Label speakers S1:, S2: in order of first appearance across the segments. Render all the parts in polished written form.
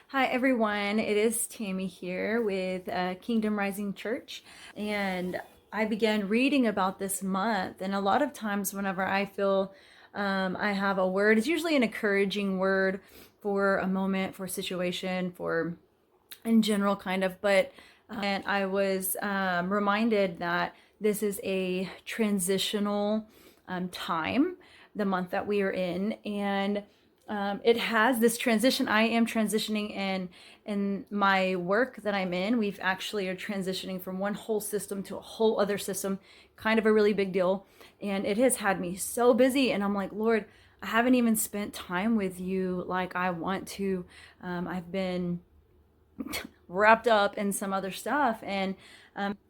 S1: Hi everyone, it is Tami here with Kingdom Rising Church, and I began reading about this month. And a lot of times, whenever I feel I have a word, it's usually an encouraging word for a moment, for a situation, for in general, kind of. But and I was reminded that this is a transitional time, the month that we are in, and it has this transition. I am transitioning in my work that I'm in. We've actually are transitioning from one whole system to a whole other system, kind of a really big deal. And it has had me so busy. And I'm like, Lord, I haven't even spent time with you like I want to. I've been wrapped up in some other stuff. And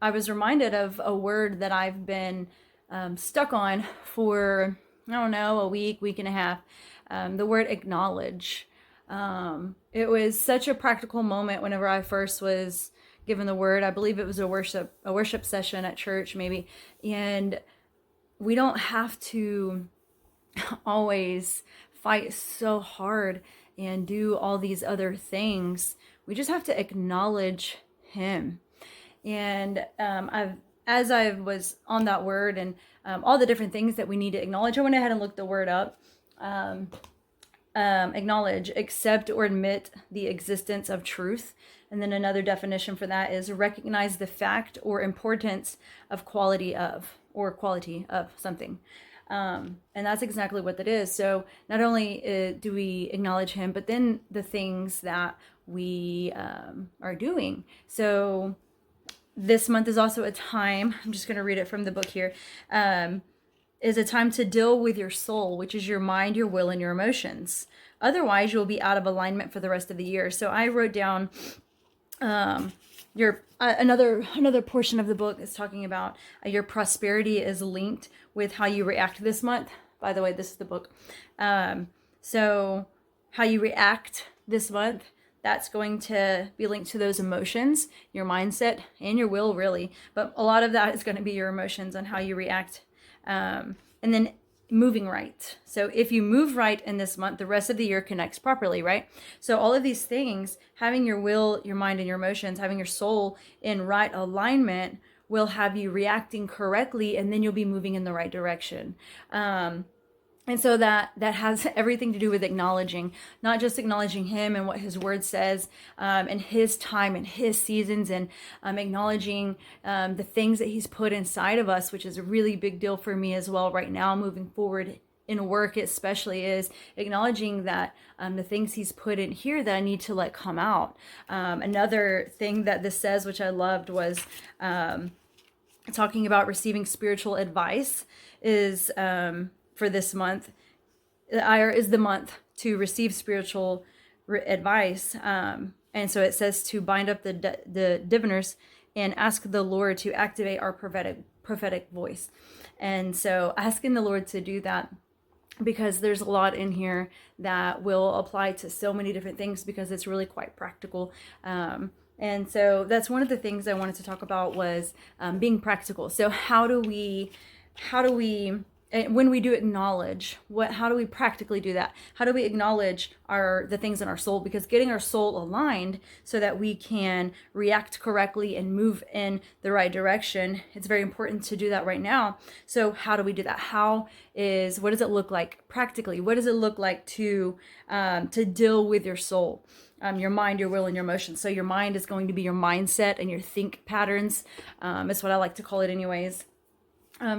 S1: I was reminded of a word that I've been stuck on for, I don't know, a week and a half. The word acknowledge. It was such a practical moment whenever I first was given the word. I believe it was a worship session at church, maybe. And we don't have to always fight so hard and do all these other things. We just have to acknowledge him. And as I was on that word and all the different things that we need to acknowledge, I went ahead and looked the word up. Acknowledge, accept, or admit the existence of truth. And then another definition for that is recognize the fact or importance of quality of, or quality of something. And that's exactly what that is. So not only do we acknowledge him, but then the things that we are doing. So this month is also a time, I'm just going to read it from the book here, is a time to deal with your soul, which is your mind, your will, and your emotions. Otherwise, you'll be out of alignment for the rest of the year. So I wrote down your another portion of the book is talking about your prosperity is linked with how you react this month. By the way, this is the book. So how you react this month, that's going to be linked to those emotions, your mindset, and your will, really. But a lot of that is going to be your emotions and how you react. And then moving right. So if you move right in this month, the rest of the year connects properly, right? So all of these things, having your will, your mind, and your emotions, having your soul in right alignment will have you reacting correctly, and then you'll be moving in the right direction. And so that has everything to do with acknowledging, not just acknowledging him and what his word says, and his time and his seasons, and acknowledging the things that he's put inside of us, which is a really big deal for me as well right now, moving forward in work especially, is acknowledging that the things he's put in here that I need to let come out. Another thing that this says, which I loved, was talking about receiving spiritual advice is for this month. Is the month to receive spiritual advice. And so it says to bind up the diviners and ask the Lord to activate our prophetic voice. And so asking the Lord to do that, because there's a lot in here that will apply to so many different things, because it's really quite practical. And so that's one of the things I wanted to talk about was being practical. So how do we, when we do acknowledge, how do we practically do that? How do we acknowledge the things in our soul? Because getting our soul aligned so that we can react correctly and move in the right direction, it's very important to do that right now. So how do we do that? What does it look like practically? What does it look like to deal with your soul? Your mind, your will, and your emotions. So your mind is going to be your mindset and your think patterns. It's what I like to call it anyways.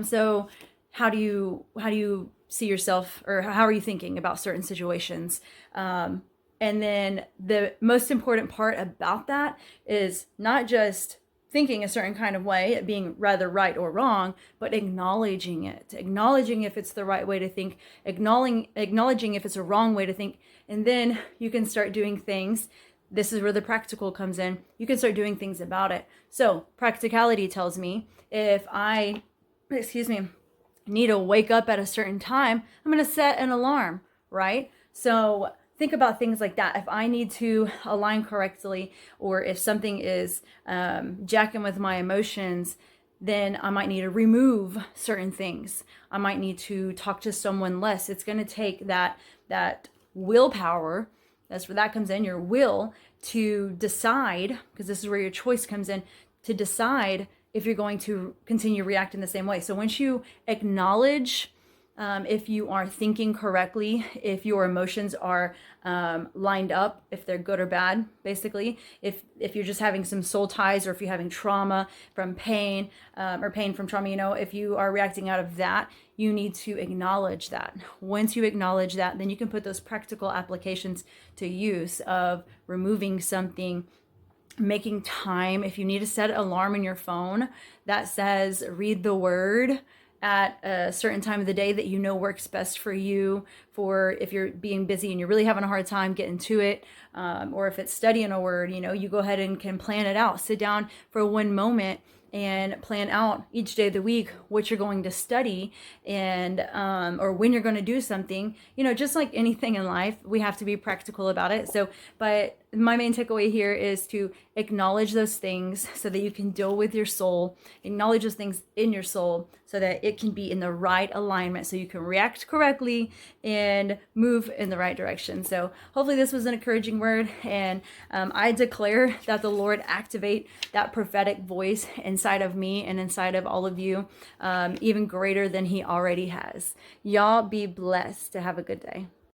S1: So how do you see yourself, or how are you thinking about certain situations? And then the most important part about that is not just thinking a certain kind of way, it being rather right or wrong, but acknowledging if it's the right way to think, acknowledging if it's a wrong way to think, and then you can start doing things. This is where the practical comes in. You can start doing things about it. So practicality tells me if I, need to wake up at a certain time, I'm going to set an alarm, right? So think about things like that. If I need to align correctly, or if something is jacking with my emotions, then I might need to remove certain things. I might need to talk to someone less. It's going to take that willpower That's where that comes in, your will to decide, because this is where your choice comes in, to decide if you're going to continue reacting the same way. So once you acknowledge if you are thinking correctly, if your emotions are lined up, if they're good or bad, basically, if you're just having some soul ties, or if you're having trauma from pain, or pain from trauma, if you are reacting out of that, you need to acknowledge that. Once you acknowledge that, then you can put those practical applications to use of removing something, making time. If you need to set an alarm in your phone that says read the word at a certain time of the day that works best for you, for if you're being busy and you're really having a hard time getting to it, or if it's studying a word, you go ahead and can plan it out. Sit down for one moment and plan out each day of the week what you're going to study, and or when you're going to do something. Just like anything in life, we have to be practical about it. So, but my main takeaway here is to acknowledge those things so that you can deal with your soul, acknowledge those things in your soul so that it can be in the right alignment, so you can react correctly and move in the right direction. So hopefully this was an encouraging word, and I declare that the Lord activate that prophetic voice inside of me and inside of all of you, even greater than he already has. Y'all be blessed. To have a good day.